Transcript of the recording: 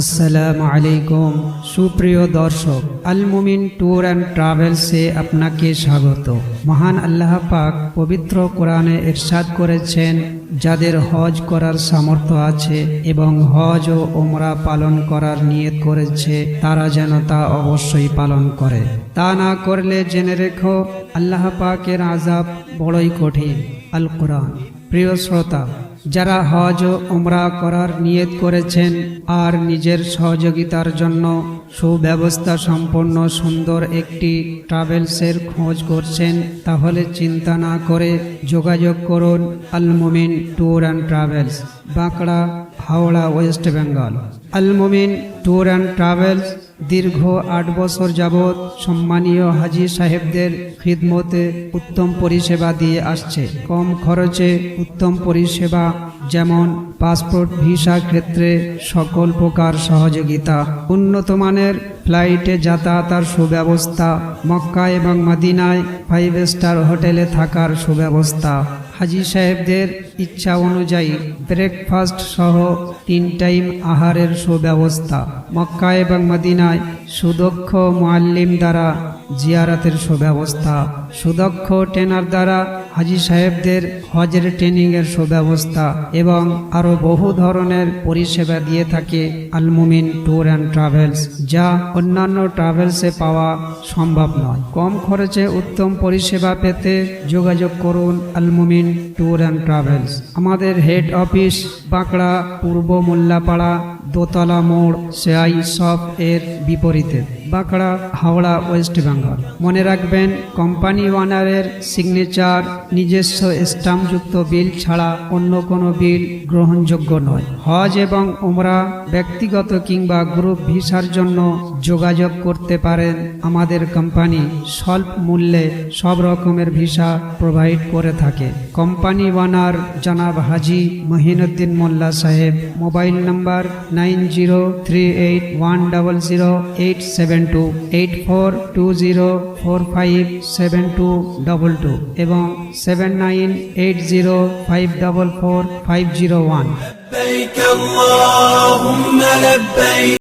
আসসালামু আলাইকুম সুপ্রিয় দর্শক, আল মুমিন ট্যুর অ্যান্ড ট্রাভেলসে আপনাকে স্বাগত। মহান আল্লাহ পাক পবিত্র কোরআনে ইরশাদ করেছেন, যাদের হজ করার সামর্থ্য আছে এবং হজ ও ওমরা পালন করার নিয়ত করেছে তারা যেন তা অবশ্যই পালন করে। তা না করলে জেনে রেখো আল্লাহ পাকের আযাব বড়ই কঠিন। আল কোরআন। প্রিয় শ্রোতা, যারা হজ ও ওমরা করার নিয়ত করেছেন আর নিজের সহযোগিতার জন্য সুব্যবস্থা সম্পন্ন সুন্দর একটি ট্রাভেলসের খোঁজ করছেন, তাহলে চিন্তা না করে যোগাযোগ করুন Al Mumin tour and travels, Bankra, Howrah, West Bengal. Al Mumin tour and travels দীর্ঘ 8 বছর যাবৎ সম্মানীয় হাজী সাহেবদের খিদমতে উত্তম পরিষেবা দিয়ে আসছে। কম খরচে উত্তম পরিষেবা, যেমন পাসপোর্ট ভিসা ক্ষেত্রে সকল প্রকার সহযোগিতা, উন্নত মানের ফ্লাইটে যাতায়াতের সুব্যবস্থা, মক্কা এবং মদিনায় 5 স্টার হোটেলে থাকার সুব্যবস্থা, হাজী সাহেবদের ইচ্ছা অনুযায়ী ব্রেকফাস্ট সহ 3 টাইম আহারের সুব্যবস্থা, মক্কা এবং মদিনায় সুদক্ষ মুআল্লিম দ্বারা জিয়ারতের সুব্যবস্থা, সুদক্ষ ট্রেনার দ্বারা হাজী সাহেবদের হজের ট্রেনিংয়ের সুব্যবস্থা এবং আরও বহু ধরনের পরিষেবা দিয়ে থাকে আল মুমিন ট্যুর অ্যান্ড ট্রাভেলস, যা অন্যান্য ট্রাভেলসে পাওয়া সম্ভব নয়। কম খরচে উত্তম পরিষেবা পেতে যোগাযোগ করুন Al Mumin tour and travels. আমাদের হেড অফিস বাঁকড়া, পূর্ব মোল্লাপাড়া, দোতলা মোড়, সেআই শপ এর বিপরীতে, বাঁকড়া, হাওড়া, ওয়েস্ট বেঙ্গল। মনে রাখবেন, কোম্পানি ওয়ানারের সিগনেচার, নিজস্ব স্টাম্পযুক্ত বিল ছাড়া অন্য কোনো বিল গ্রহণযোগ্য নয়। হজ এবং ওমরা ব্যক্তিগত কিংবা গ্রুপ ভিসার জন্য যোগাযোগ করতে পারেন। আমাদের কোম্পানি স্বল্প মূল্যে সব রকমের ভিসা প্রোভাইড করে থাকে। কোম্পানি ওয়ানার জনাব হাজী মহিনুদ্দিন মোল্লা সাহেব। মোবাইল নাম্বার 9038100872, 8420457222 এবং 7980544501। لبيك اللهم لبيك।